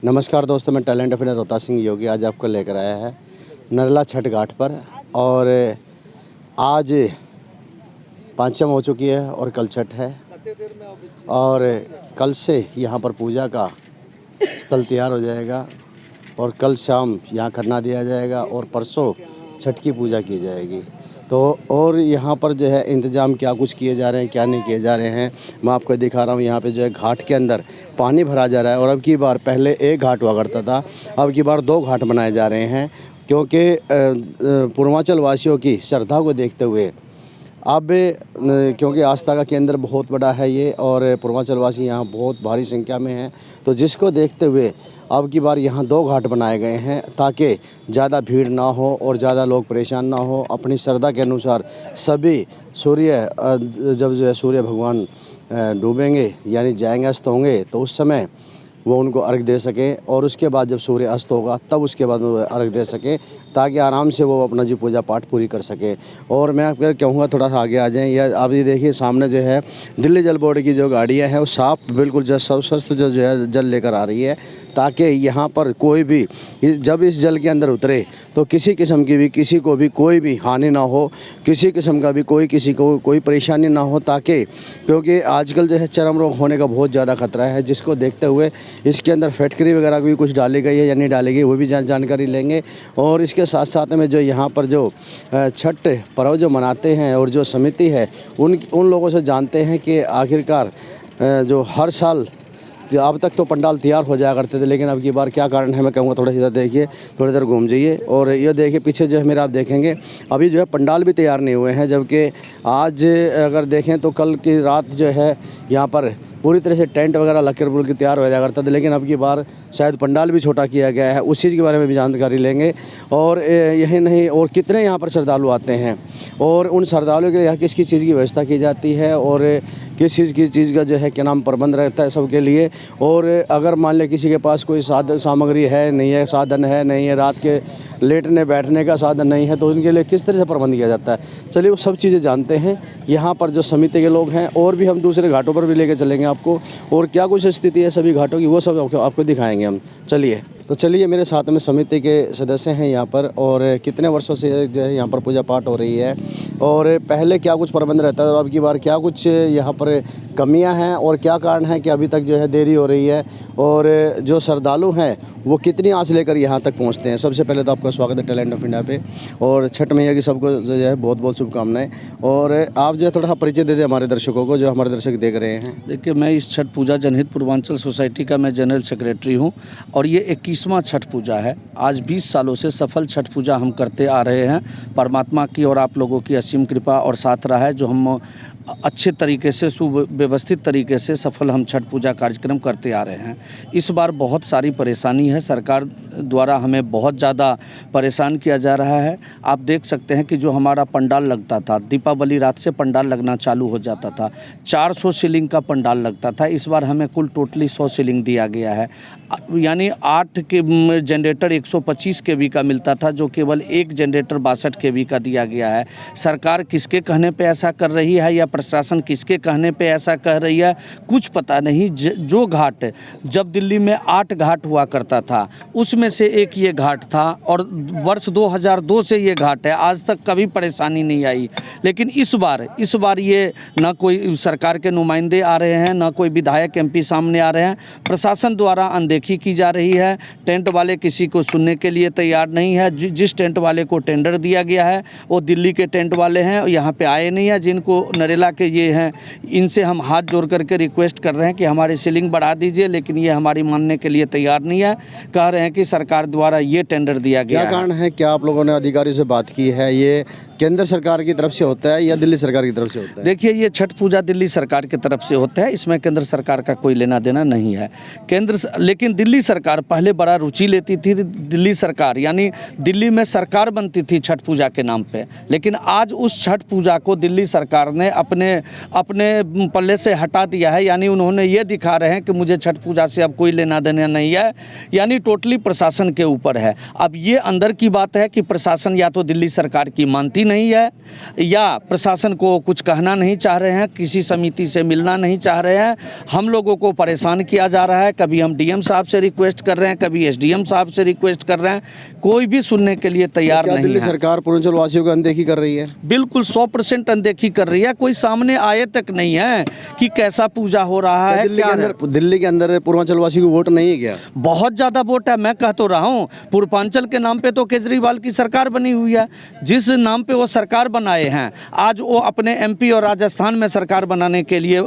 नमस्कार दोस्तों, मैं टैलेंट अफिनर रोहतास सिंह योगी आज आपको लेकर आया है नरला छठ घाट पर। और आज पाँचम हो चुकी है और कल छठ है और कल से यहाँ पर पूजा का स्थल तैयार हो जाएगा और कल शाम यहाँ खरना दिया जाएगा और परसों छठ की पूजा की जाएगी। तो और यहाँ पर जो है इंतज़ाम क्या कुछ किए जा रहे हैं, क्या नहीं किए जा रहे हैं, मैं आपको दिखा रहा हूँ। यहाँ पे जो है घाट के अंदर पानी भरा जा रहा है और अब की बार पहले एक घाट हुआ करता था, अब की बार 2 घाट बनाए जा रहे हैं क्योंकि पूर्वांचल वासियों की श्रद्धा को देखते हुए अब क्योंकि आस्था का केंद्र बहुत बड़ा है ये और पूर्वांचलवासी यहाँ बहुत भारी संख्या में हैं, तो जिसको देखते हुए अब की बार यहाँ 2 घाट बनाए गए हैं ताकि ज़्यादा भीड़ ना हो और ज़्यादा लोग परेशान ना हो। अपनी श्रद्धा के अनुसार सभी जब जो है सूर्य भगवान डूबेंगे यानी जाएंगे अस्त होंगे तो उस समय वो उनको अर्घ दे सकें और उसके बाद जब सूर्य अस्त होगा तब उसके बाद वो अर्घ दे सकें ताकि आराम से वो अपना जी पूजा पाठ पूरी कर सकें। और मैं आपको कहूँगा थोड़ा सा आगे आ जाएं। यह आप ये देखिए सामने जो है दिल्ली जल बोर्ड की जो गाड़ियाँ हैं वो साफ बिल्कुल शस्त्र जो है जल लेकर आ रही है ताकि यहाँ पर कोई भी जब इस जल के अंदर उतरे तो किसी किस्म की भी किसी को भी कोई भी हानि ना हो, किसी किस्म का भी किसी को कोई परेशानी ना हो, ताकि क्योंकि आजकल जो है चर्म रोग होने का बहुत ज़्यादा खतरा है, जिसको देखते हुए इसके अंदर फैटकरी वगैरह भी कुछ डाली गई है या नहीं डाली गई वो भी जानकारी लेंगे। और इसके साथ साथ में जो यहाँ पर जो छठ पर्व जो मनाते हैं और जो समिति है उन लोगों से जानते हैं कि आखिरकार जो हर साल अब तक तो पंडाल तैयार हो जाया करते थे, लेकिन अब की बार क्या कारण है मैं कहूँगा थोड़ा इधर देखिए, थोड़ी देर घूम जाइए और ये देखिए पीछे जो है मेरा आप देखेंगे अभी जो है पंडाल भी तैयार नहीं हुए हैं, जबकि आज अगर देखें तो कल की रात जो है यहाँ पर पूरी तरह से टेंट वगैरह लग कर बिल्कुल तैयार हो जाया करता था, लेकिन अब की बार शायद पंडाल भी छोटा किया गया है, उस चीज़ के बारे में भी जानकारी लेंगे। और यही नहीं और कितने यहाँ पर श्रद्धालु आते हैं और उन श्रद्धालुओं के लिए यहाँ किस किस चीज़ की व्यवस्था की जाती है और किस चीज़ का जो है क्या नाम प्रबंध रहता है सबके लिए। और अगर मान लें किसी के पास कोई सामग्री है नहीं है, साधन है नहीं है, रात के लेटने बैठने का साधन नहीं है, तो उनके लिए किस तरह से प्रबंध किया जाता है, चलिए वो सब चीज़ें जानते हैं यहाँ पर जो समिति के लोग हैं। और भी हम दूसरे घाटों पर भी लेकर चलेंगे आपको और क्या कुछ स्थिति है सभी घाटों की वो सब आपको दिखाएंगे हम। चलिए मेरे साथ में समिति के सदस्य हैं यहाँ पर और कितने वर्षों से जो है यहाँ पर पूजा पाठ हो रही है और पहले क्या कुछ प्रबंध रहता है और अब की बार क्या कुछ यहाँ पर कमियां हैं और क्या कारण है कि अभी तक जो है देरी हो रही है और जो श्रद्धालु हैं वो कितनी आस लेकर यहाँ तक पहुँचते हैं। सबसे पहले तो आपका स्वागत है टैलेंट ऑफ इंडिया पे और छठ मैया की सबको जो है बहुत बहुत शुभकामनाएं। और आप जो है थोड़ा सा परिचय दे दें हमारे दर्शकों को जो हमारे दर्शक देख रहे हैं। देखिए, मैं इस छठ पूजा जनहित पूर्वांचल सोसाइटी का मैं जनरल सेक्रेटरी हूँ और ये 21वां छठ पूजा है। आज 20 सालों से सफल छठ पूजा हम करते आ रहे हैं। परमात्मा की और आप लोगों की असीम कृपा और साथ रहा है जो हम अच्छे तरीके से सुव्यवस्थित तरीके से सफल हम छठ पूजा कार्यक्रम करते आ रहे हैं। इस बार बहुत सारी परेशानी है, सरकार द्वारा हमें बहुत ज़्यादा परेशान किया जा रहा है। आप देख सकते हैं कि जो हमारा पंडाल लगता था, दीपावली रात से पंडाल लगना चालू हो जाता था, 400 सीलिंग का पंडाल लगता था, इस बार हमें कुल टोटली 100 सीलिंग दिया गया है। यानी 8 के जनरेटर 125 केवी का मिलता था जो केवल 1 जनरेटर 62 केवी का दिया गया है। सरकार किसके कहने पे ऐसा कर रही है या प्रशासन किसके कहने पे ऐसा कह रही है कुछ पता नहीं। जो घाट जब दिल्ली में 8 घाट हुआ करता था उसमें से एक ये घाट था और वर्ष 2002 से ये घाट है, आज तक कभी परेशानी नहीं आई। लेकिन इस बार ये ना कोई सरकार के नुमाइंदे आ रहे हैं, ना कोई विधायक एमपी सामने आ रहे हैं, प्रशासन द्वारा अनदेखी की जा रही है। टेंट वाले किसी को सुनने के लिए तैयार नहीं है। जिस टेंट वाले को टेंडर दिया गया है वो दिल्ली के टेंट वाले हैं, यहाँ पे आए नहीं है। जिनको नरेला के ये हैं इनसे हम हाथ जोड़ करके रिक्वेस्ट कर रहे हैं कि हमारी सीलिंग बढ़ा दीजिए, लेकिन ये हमारी मानने के लिए तैयार नहीं है। कह रहे हैं कि सरकार द्वारा ये टेंडर दिया गया है। क्या कारण है, क्या आप लोगों ने अधिकारियों से बात की है, ये केंद्र सरकार की तरफ से होता है या दिल्ली सरकार की तरफ से होता है? देखिए, ये छठ पूजा दिल्ली सरकार की तरफ से होता है, इसमें केंद्र सरकार का कोई लेना देना नहीं है। लेकिन दिल्ली सरकार पहले बड़ा रुचि लेती थी। दिल्ली सरकार यानी दिल्ली में सरकार बनती थी छठ पूजा के नाम पे, लेकिन आज उस छठ पूजा को दिल्ली सरकार ने अपने अपने अपने पल्ले से हटा दिया है, यानी उन्होंने ये दिखा रहे हैं कि मुझे छठ पूजा से अब कोई लेना देना नहीं है, यानी टोटली प्रशासन के ऊपर है। अब ये अंदर की बात है कि प्रशासन या तो दिल्ली सरकार की मानती नहीं है, या प्रशासन को कुछ कहना नहीं चाह रहे हैं, किसी समिति से मिलना नहीं चाह रहे हैं। हम लोगों को परेशान किया जा रहा है, कभी हम डीएम साहब से रिक्वेस्ट कर रहे हैं, कभी एसडीएम साहब से रिक्वेस्ट कर रहे हैं, कोई भी सुनने के लिए तैयार नहीं है। दिल्ली सरकार पूर्वांचल वासियों को अनदेखी कर रही है? बिल्कुल 100% अनदेखी कर रही है। कोई सामने आए तक नहीं है कि कैसा पूजा हो रहा है। दिल्ली के अंदर पूर्वांचल वासी को वोट नहीं है क्या? बहुत ज़्यादा वोट है। मैं कह तो रहा हूँ, पूर्वांचल के नाम पे तो केजरीवाल की सरकार बनी हुई है। जिस नाम पे वो सरकार बनाए हैं, आज वो अपने एमपी और राजस्थान में सरकार बनाने के लिए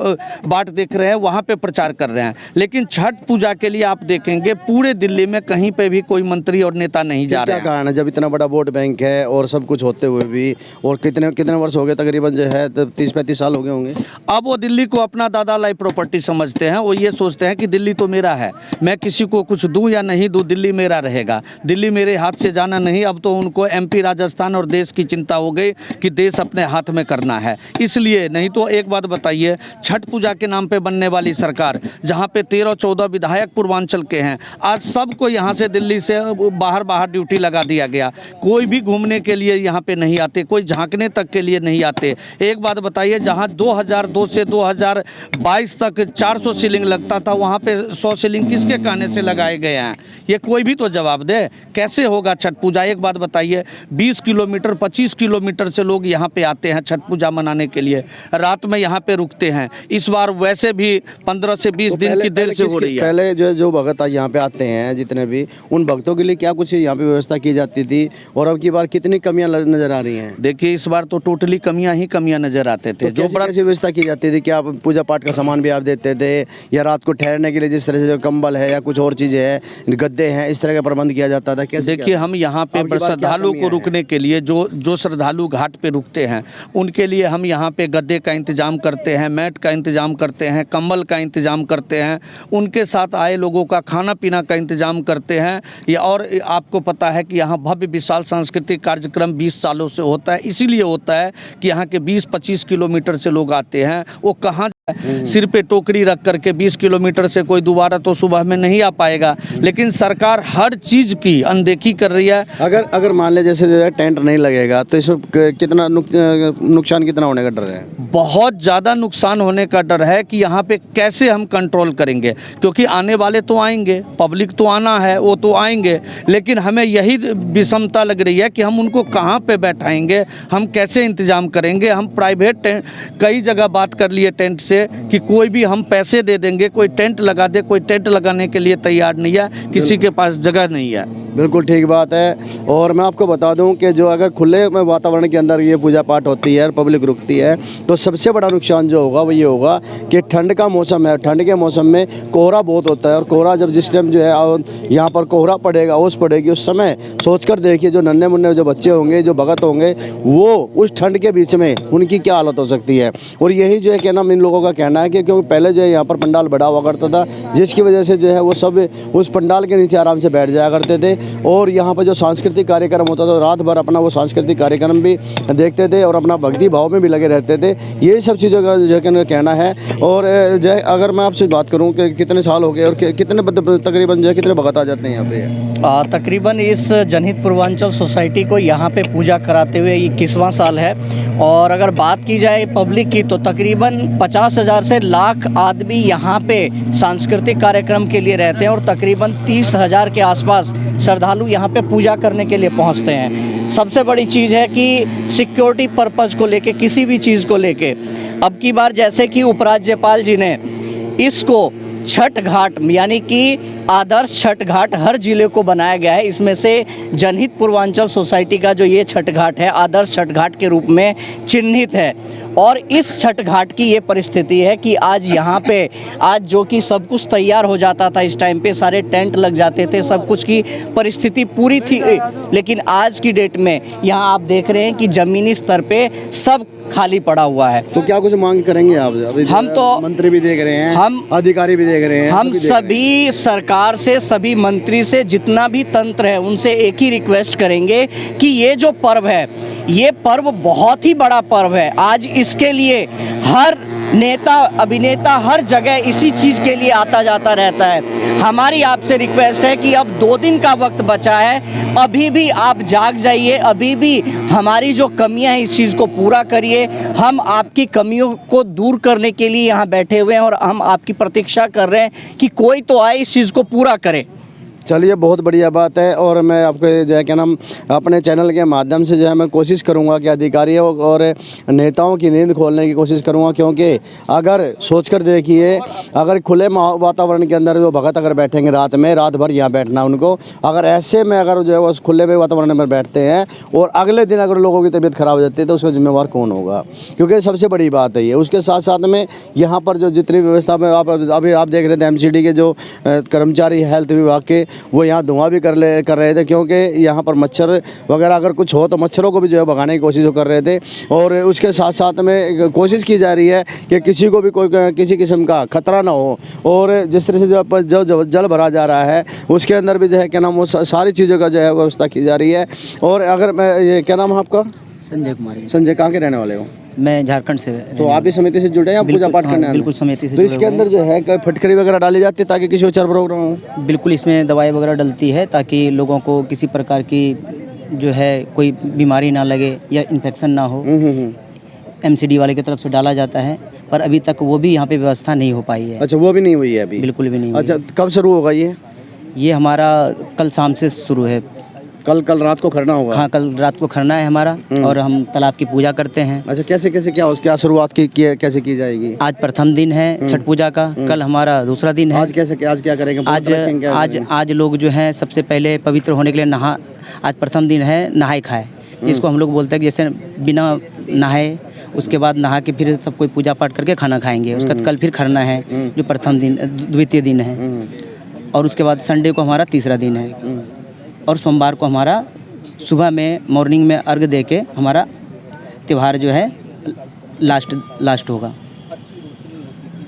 बाट देख रहे हैं, वहाँ पे प्रचार कर रहे हैं। लेकिन छठ पूजा के लिए आप देखेंगे पूरे दिल्ली में कहीं पे भी कोई मंत्री और नेता नहीं जा रहे हैं। क्या कारण है, जब इतना बड़ा वोट बैंक है और सब कुछ होते हुए भी, और कितने वर्ष हो गए, तकरीबन जो है 30-35 साल हो गए होंगे। अब वो दिल्ली को अपना दादा लाई प्रॉपर्टी समझते हैं। वो ये सोचते हैं कि दिल्ली तो मेरा है, मैं किसी को कुछ दूं या नहीं दूं, दिल्ली मेरा रहेगा, दिल्ली मेरे हाथ से जाना नहीं। अब तो उनको एमपी, राजस्थान और देश की चिंता हो गई कि देश अपने हाथ में करना है। इसलिए नहीं तो एक बात बताइए, छठ पूजा के नाम पे बनने वाली सरकार, जहाँ पे 13-14 विधायक पूर्वांचल के हैं, आज सबको यहाँ से दिल्ली से बाहर ड्यूटी लगा दिया गया। कोई भी घूमने के लिए यहाँ पे नहीं आते, कोई झांकने तक के लिए नहीं आते। एक बात बताइए, जहाँ 2002 से 2022 तक 400 सीलिंग लगता था, वहाँ पे 100 सीलिंग किसके कहने से लगाए गए हैं? ये कोई भी तो जवाब दे। कैसे होगा छठ पूजा? एक बात बताइए, 20 किलोमीटर 25 किलोमीटर से लोग यहाँ पे आते हैं छठ पूजा मनाने के लिए, रात में यहाँ पे रुकते हैं। इस बार वैसे भी 15 से 20 दिन की देर से हो रही है। पहले जो भगत यहाँ पे आते हैं, जितने भी, उन भक्तों के लिए क्या कुछ यहाँ पे व्यवस्था की जाती थी, और अब की बार कितनी कमियां नजर आ रही हैं? देखिए, इस बार तो टोटली कमियां ही कमियां नजर आते थे। तो कैसी व्यवस्था की जाती थी? क्या पूजा पाठ का सामान भी आप देते थे, या रात को ठहरने के लिए जिस तरह से जो कंबल है या कुछ और चीजें हैं, गद्दे हैं, इस तरह का प्रबंध किया जाता था? कैसे? देखिए, हम यहाँ पे श्रद्धालु को रुकने के लिए, जो श्रद्धालु घाट पे रुकते हैं, उनके लिए हम यहाँ पे गद्दे का इंतजाम करते हैं, मैट का इंतजाम करते हैं, कंबल का इंतजाम करते हैं, उनके साथ आए लोगों का खाना पीना का इंतजाम करते हैं। और आपको पता है कि यहाँ भव्य विशाल सांस्कृतिक कार्यक्रम 20 सालों से होता है। इसीलिए होता है कि यहाँ के 20-25 किलोमीटर से लोग आते हैं। वो कहाँ सिर पे टोकरी रख करके 20 किलोमीटर से कोई दोबारा तो सुबह में नहीं आ पाएगा। लेकिन सरकार हर चीज़ की अनदेखी कर रही है। अगर मान ले जैसे टेंट नहीं लगेगा तो इसमें कितना नुकसान कितना होने का डर है? बहुत ज़्यादा नुकसान होने का डर है कि यहाँ पे कैसे हम कंट्रोल करेंगे, क्योंकि आने वाले तो आएंगे, पब्लिक तो आना है, वो तो आएंगे, लेकिन हमें यही विषमता लग रही है कि हम उनको कहाँ पे बैठाएंगे, हम कैसे इंतज़ाम करेंगे। हम प्राइवेट कई जगह बात कर लिए टेंट से कि कोई भी हम पैसे दे देंगे, कोई टेंट लगा दे, कोई टेंट लगाने के लिए तैयार नहीं है, किसी के पास जगह नहीं है। बिल्कुल ठीक बात है। और मैं आपको बता दूं कि जो अगर खुले में वातावरण के अंदर ये पूजा पाठ होती है और पब्लिक रुकती है, तो सबसे बड़ा नुकसान जो होगा वो ये होगा कि ठंड का मौसम है, ठंड के मौसम में कोहरा बहुत होता है, और कोहरा जब जिस टाइम जो है यहाँ पर कोहरा पड़ेगा, ओस पड़ेगी, उस समय सोचकर देखिए जो नन्हे मुन्ने जो बच्चे होंगे, जो भगत होंगे, वो उस ठंड के बीच में उनकी क्या हालत हो सकती है। और यही जो है क्या नाम इन लोगों का कहना है कि क्योंकि पहले जो है यहाँ पर पंडाल बड़ा हुआ करता था, जिसकी वजह से जो है वो सब उस पंडाल के नीचे आराम से बैठ जाया करते थे, और यहाँ पर जो सांस्कृतिक कार्यक्रम होता था रात भर अपना वो सांस्कृतिक कार्यक्रम भी देखते थे और अपना भक्ति भाव में भी लगे रहते थे। यही सब चीज़ों का जो है कहना है। और जो है अगर मैं आपसे बात करूँ कि कितने साल हो गए और कितने तकरीबन जो है कितने भगत आ जाते हैं यहाँ पे? तकरीबन इस जनहित पूर्वांचल सोसाइटी को यहाँ पे पूजा कराते हुए 21वां साल है। और अगर बात की जाए पब्लिक की, तो तकरीबन 50,000 से लाख आदमी यहाँ पे सांस्कृतिक कार्यक्रम के लिए रहते हैं, और तकरीबन 30,000 के आसपास श्रद्धालु यहाँ पे पूजा करने के लिए पहुँचते हैं। सबसे बड़ी चीज़ है कि सिक्योरिटी पर्पज़ को लेके, किसी भी चीज़ को लेके, अब की बार जैसे कि उपराज्यपाल जी ने इसको छठ घाट यानी कि आदर्श छठ घाट हर ज़िले को बनाया गया है। इसमें से जनहित पूर्वांचल सोसाइटी का जो ये छठ घाट है, आदर्श छठ घाट के रूप में चिन्हित है। और इस छठ घाट की ये परिस्थिति है कि आज यहाँ पे आज जो कि सब कुछ तैयार हो जाता था, इस टाइम पे सारे टेंट लग जाते थे, सब कुछ की परिस्थिति पूरी थी, लेकिन आज की डेट में यहाँ आप देख रहे हैं कि ज़मीनी स्तर पे सब खाली पड़ा हुआ है। तो क्या कुछ मांग करेंगे आप? अभी हम तो मंत्री भी देख रहे हैं, हम अधिकारी भी देख रहे हैं, हम सभी सरकार से, सभी मंत्री से, जितना भी तंत्र है, उनसे एक ही रिक्वेस्ट करेंगे कि ये जो पर्व है ये पर्व बहुत ही बड़ा पर्व है। आज इसके लिए हर नेता अभिनेता हर जगह इसी चीज़ के लिए आता जाता रहता है। हमारी आपसे रिक्वेस्ट है कि अब 2 दिन का वक्त बचा है, अभी भी आप जाग जाइए, अभी भी हमारी जो कमियां हैं इस चीज़ को पूरा करिए। हम आपकी कमियों को दूर करने के लिए यहाँ बैठे हुए हैं और हम आपकी प्रतीक्षा कर रहे हैं कि कोई तो आए इस चीज़ को पूरा करे। चलिए, बहुत बढ़िया बात है। और मैं आपको जो है क्या नाम अपने चैनल के माध्यम से जो है मैं कोशिश करूंगा कि अधिकारियों और नेताओं की नींद खोलने की कोशिश करूंगा, क्योंकि अगर सोचकर देखिए, अगर खुले वातावरण के अंदर जो भगत अगर बैठेंगे रात भर यहाँ बैठना उनको, अगर ऐसे में अगर जो है वो खुले में वातावरण में बैठते हैं और अगले दिन अगर लोगों की तबीयत ख़राब हो जाती है तो उसका जिम्मेवार कौन होगा? क्योंकि सबसे बड़ी बात है ये। उसके साथ साथ में यहाँ पर जो जितनी व्यवस्था में अभी आप देख रहे थे, MCD के जो कर्मचारी हेल्थ विभाग के, वो यहाँ धुआं भी कर रहे थे, क्योंकि यहाँ पर मच्छर वगैरह अगर कुछ हो तो मच्छरों को भी जो है भगाने की कोशिश कर रहे थे। और उसके साथ साथ में कोशिश की जा रही है कि किसी को भी कोई किसी किस्म का खतरा ना हो। और जिस तरह से जो जल भरा जा रहा है उसके अंदर भी जो है क्या नाम वो सारी चीज़ों का जो है व्यवस्था की जा रही है। और अगर मैं ये क्या नाम है आपका? संजय कुमार। संजय, कहाँ के रहने वाले हो? मैं झारखंड से। तो आप इस समिति से जुड़े हैं, पूजा पाठ करने? बिल्कुल समिति से। तो इसके अंदर जो है फटकरी वगैरह डाली जाती है ताकि किसी को चर्म रोग ना हो? बिल्कुल, इसमें दवाई वगैरह डलती है ताकि लोगों को किसी प्रकार की जो है कोई बीमारी ना लगे या इन्फेक्शन ना हो। MCD वाले की तरफ से डाला जाता है, पर अभी तक वो भी यहाँ पे व्यवस्था नहीं हो पाई है। अच्छा, वो भी नहीं हुई है अभी? बिल्कुल भी नहीं। अच्छा, कब शुरू होगा ये हमारा कल शाम से शुरू है। कल रात को खरना होगा? हाँ, कल रात को खरना है हमारा और हम तालाब की पूजा करते हैं। अच्छा, कैसे क्या शुरुआत कैसे की जाएगी? आज प्रथम दिन है छठ पूजा का, कल हमारा दूसरा दिन है। आज क्या करेंगे? आज लोग जो हैं सबसे पहले पवित्र होने के लिए आज प्रथम दिन है नहाए खाए, जिसको हम लोग बोलते हैं कि जैसे बिना नहाए उसके बाद नहा के फिर सब कोई पूजा पाठ करके खाना खाएंगे। उसका कल फिर खरना है जो प्रथम दिन द्वितीय दिन है। और उसके बाद संडे को हमारा तीसरा दिन है और सोमवार को हमारा सुबह में मॉर्निंग में अर्घ दे के हमारा त्यौहार जो है लास्ट होगा।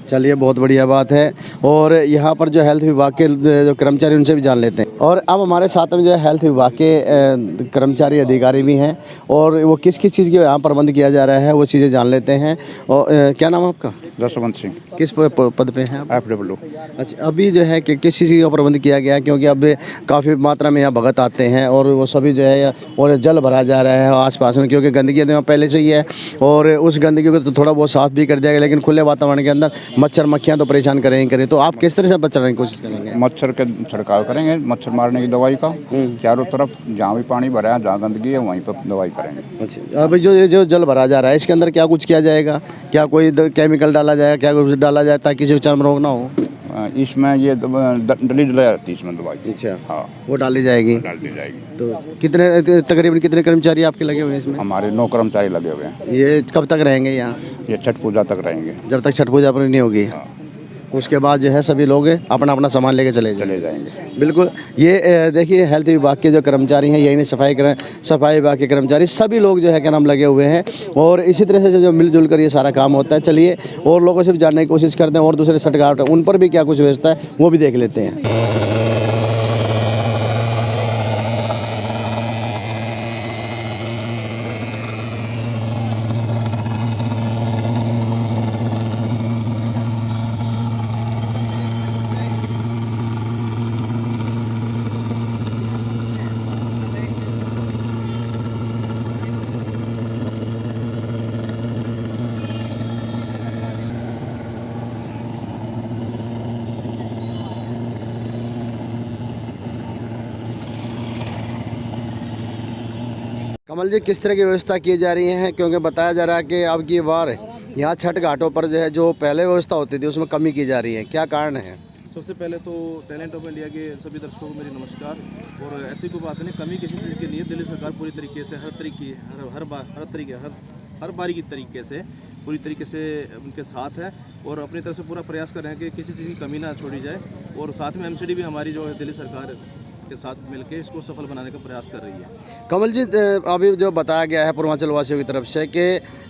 चलिए, बहुत बढ़िया बात है। और यहाँ पर जो हेल्थ विभाग के जो कर्मचारी उनसे भी जान लेते हैं। और अब हमारे साथ में जो है हेल्थ विभाग के कर्मचारी अधिकारी भी हैं और वो किस चीज़ के यहाँ प्रबंध किया जा रहा है वो चीज़ें जान लेते हैं। और क्या नाम है आपका? जसवंत सिंह। किस पद पे हैं आप? FW। अच्छा, अभी जो है कि किस चीज़ का प्रबंध किया गया है? क्योंकि अब काफ़ी मात्रा में यहाँ भगत आते हैं और वो सभी जो है और जल भरा जा रहा है आसपास में, क्योंकि गंदगी तो पहले से ही है और उस गंदगी को तो थोड़ा बहुत साफ भी कर दिया गया, लेकिन खुले वातावरण के अंदर मच्छर मक्खियाँ तो परेशान करें। तो आप किस तरह से बचाने की कोशिश करेंगे? मच्छर के छिड़काव करेंगे, मच्छर मारने की दवाई का चारों तरफ, जहाँ भी पानी भरा है, जहाँ गंदगी है वहीं पर दवाई करेंगे। अच्छा, अभी जो जल भरा जा रहा है इसके अंदर क्या कुछ किया जाएगा? क्या कोई केमिकल डाला जाएगा? क्या कुछ डाला जाए ताकि किसी को चर्म रोग ना हो? इसमें ये डली डला जाती है इसमें दवाई। अच्छा, हाँ, वो डाल दी जाएगी। तो तकरीबन कितने कर्मचारी आपके लगे हुए हैं इसमें? हमारे 9 कर्मचारी लगे हुए हैं। ये कब तक रहेंगे यहाँ? ये छठ पूजा तक रहेंगे। जब तक छठ पूजा पूरी नहीं होगी? हाँ। उसके बाद जो है सभी लोग अपना अपना सामान लेके चले जाएंगे। बिल्कुल। ये देखिए, हेल्थ विभाग के जो कर्मचारी हैं, यही नहीं सफाई विभाग के कर्मचारी, सभी लोग जो है क्या नाम लगे हुए हैं और इसी तरह से जो मिलजुल कर ये सारा काम होता है। चलिए, और लोगों से भी जानने की कोशिश करते हैं और दूसरे छठ घाट उन पर भी क्या कुछ व्यवस्था है वो भी देख लेते हैं। कमल जी, किस तरह की व्यवस्था की जा रही है? क्योंकि बताया जा रहा है कि अब की बार यहाँ छठ घाटों पर जो है जो पहले व्यवस्था होती थी उसमें कमी की जा रही है, क्या कारण है? सबसे पहले तो टैलेंट ऑफ इंडिया के सभी दर्शकों को मेरी नमस्कार। और ऐसी कोई बात नहीं, कमी किसी चीज़ की नहीं है। दिल्ली सरकार पूरी तरीके से हर बारी की तरीके से पूरी तरीके से उनके साथ है और अपनी तरफ से पूरा प्रयास कर रहे हैं कि किसी चीज़ की कमी ना छोड़ी जाए। और साथ में MCD भी हमारी जो है दिल्ली सरकार के साथ मिलकर इसको सफल बनाने का प्रयास कर रही है। कमल जी, अभी जो बताया गया है पूर्वांचल वासियों की तरफ से कि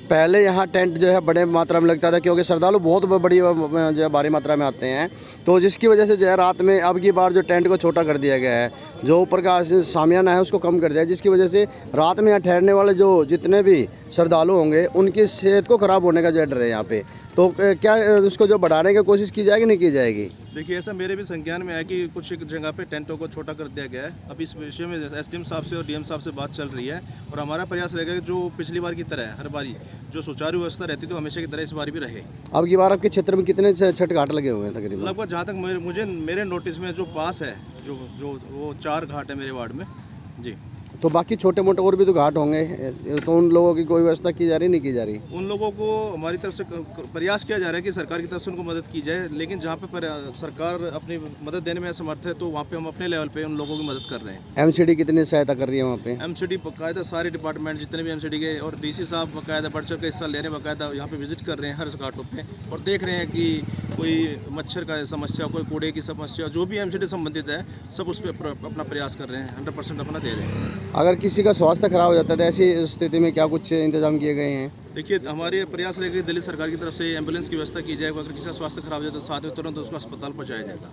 पहले यहाँ टेंट जो है बड़े मात्रा में लगता था, क्योंकि श्रद्धालु बहुत बड़ी जो है भारी मात्रा में आते हैं, तो जिसकी वजह से जो है रात में अब की बार जो टेंट को छोटा कर दिया गया है, जो ऊपर का सामियाना है उसको कम कर दिया है, जिसकी वजह से रात में यहाँ ठहरने वाले जो जितने भी श्रद्धालु होंगे उनकी सेहत को ख़राब होने का जो डर है यहाँ पे। तो क्या उसको जो बढ़ाने की कोशिश की जाएगी नहीं की जाएगी? देखिए, ऐसा मेरे भी संज्ञान में है कि कुछ जगह पे टेंटों को छोटा कर दिया गया है। अब इस विषय में एसडीएम साहब से और डीएम साहब से बात चल रही है, और हमारा प्रयास रहेगा कि जो पिछली बार की तरह हर बारी जो सुचारू व्यवस्था रहती तो हमेशा की तरह इस बार भी रहे। अब की बार आपके क्षेत्र में कितने छठ घाट लगे हुए हैं तकरीबन? लगभग जहाँ तक मुझे मेरे नोटिस में जो पास है जो वो 4 घाट है मेरे वार्ड में जी। तो बाकी छोटे मोटे और भी तो घाट होंगे, तो उन लोगों की कोई व्यवस्था की जा रही नहीं की जा रही? उन लोगों को हमारी तरफ से प्रयास किया जा रहा है कि सरकार की तरफ से उनको मदद की जाए, लेकिन जहाँ पे सरकार अपनी मदद देने में असमर्थ है तो वहाँ पे हम अपने लेवल पे उन लोगों की मदद कर रहे हैं। एमसीडी कितनी सहायता कर रही है वहाँ पे? एमसीडी बाकायदा सारे डिपार्टमेंट जितने भी एमसीडी के और डीसी साहब बाकायदा बढ़ चढ़ के हिस्सा ले रहे हैं, बाकायदा यहाँ पे विजिट कर रहे हैं हर घाटों पे, और देख रहे हैं कि कोई मच्छर का समस्या, कोई कूड़े की समस्या, जो भी एमसीडी संबंधित है सब उस पर अपना प्रयास कर रहे हैं, 100% अपना दे रहे हैं। अगर किसी का स्वास्थ्य खराब हो जाता है तो ऐसी स्थिति में क्या कुछ इंतजाम किए गए हैं? देखिए, हमारे प्रयास रहेगा कि दिल्ली सरकार की तरफ से एम्बुलेंस की व्यवस्था की जाए, अगर किसी का स्वास्थ्य खराब हो जाए तो साथ में तुरंत उसको अस्पताल पहुँचाया जाएगा।